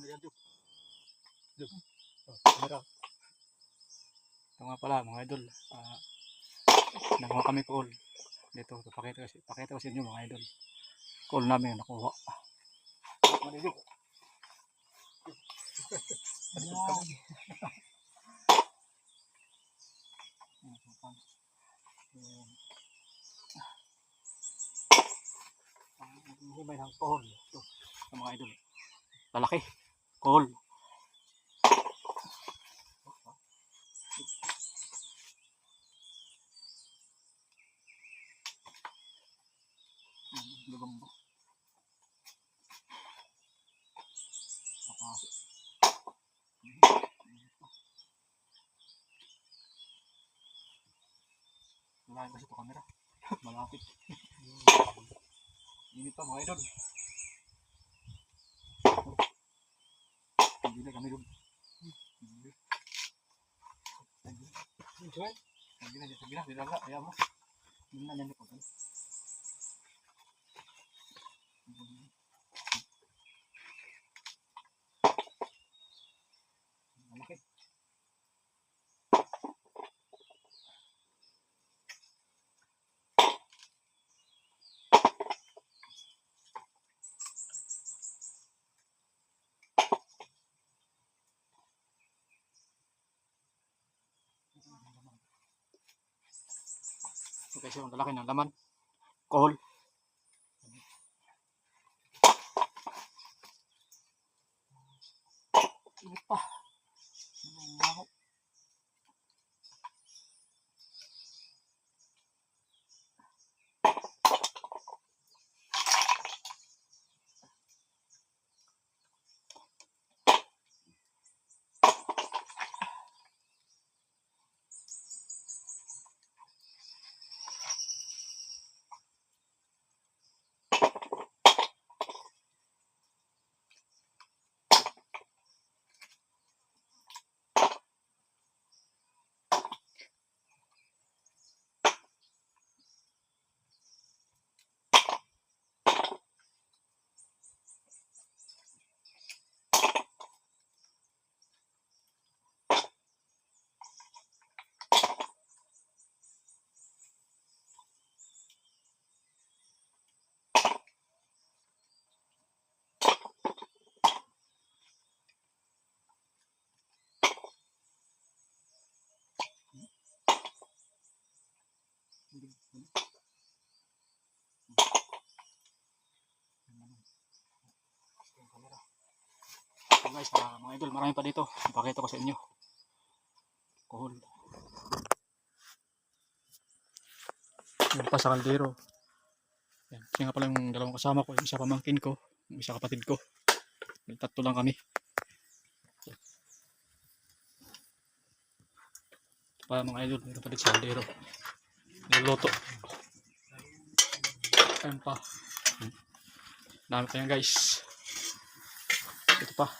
muna dyan, Job. Job. Camera. Ito nga pala mga idol. Nakuha kami call. Dito, pakita ko sa inyo mga idol. Call namin nakuha. Mali, Job. Himay ng call. Ito, sa mga idol. Lalaki. Call. Lugamba. Malayo kasi ito camera. Malapit. Init pa mga idol. Hindi na kami doon. Sabi na, dilaga. Ayaw mo. Hindi na yan po. Malaki. Ito kasi yung lalaki ng laman. Kohol. Init pa. So guys, mga idol, marami pa dito. Ipakita ko sa inyo. Kohol. Yung pa sa kaldero. Yan. Kasi nga pala yung dalawang kasama ko, yung isa pamangkin ko, yung isa kapatid ko. May tatlo lang kami. Ito pa mga idol, meron pa dito sa kaldero. Niluluto. Ayan pa. Dami pa yan guys. Ito pa.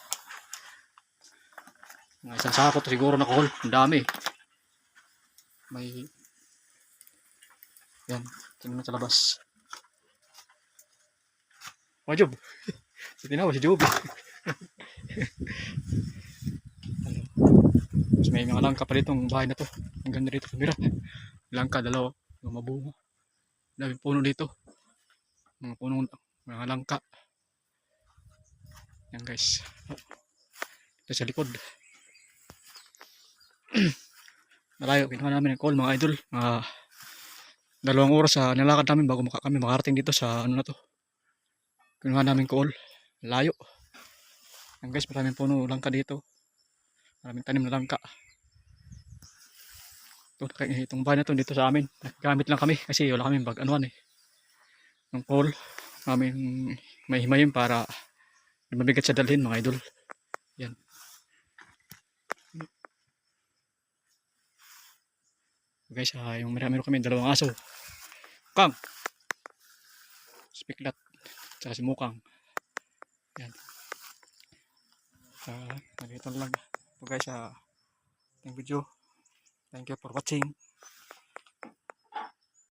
Mga isang sako to siguro na kohol. Ang dami. May yan. Tingnan sa labas. Oh, Job. Si tinawa si Job. Tapos may mga langka pa dito ang bahay na to. Ang ganda dito kamera. Langka, dalawa. Mga mabunga. Daming puno dito. Mga punong mga langka. Yan guys. Ito sa likod. Malayo. Kinuha namin ng call mga idol. 2 oras sa nilakad namin bago kami makarating dito sa ano na to. Kinuha namin call. Layo. Yan guys, maraming puno langka dito. Maraming tanim na langka. Itong bahay na to dito sa amin. Gamit lang kami kasi wala kami anuan eh. Yung call namin may himayin para mabigat sa dalhin mga idol. Yan. Guys, yung meron kami 2 aso. Kang. Spiklat. Tsaka si Mukang. Yan. Nandito lang. So guys, yung video. Thank you for watching.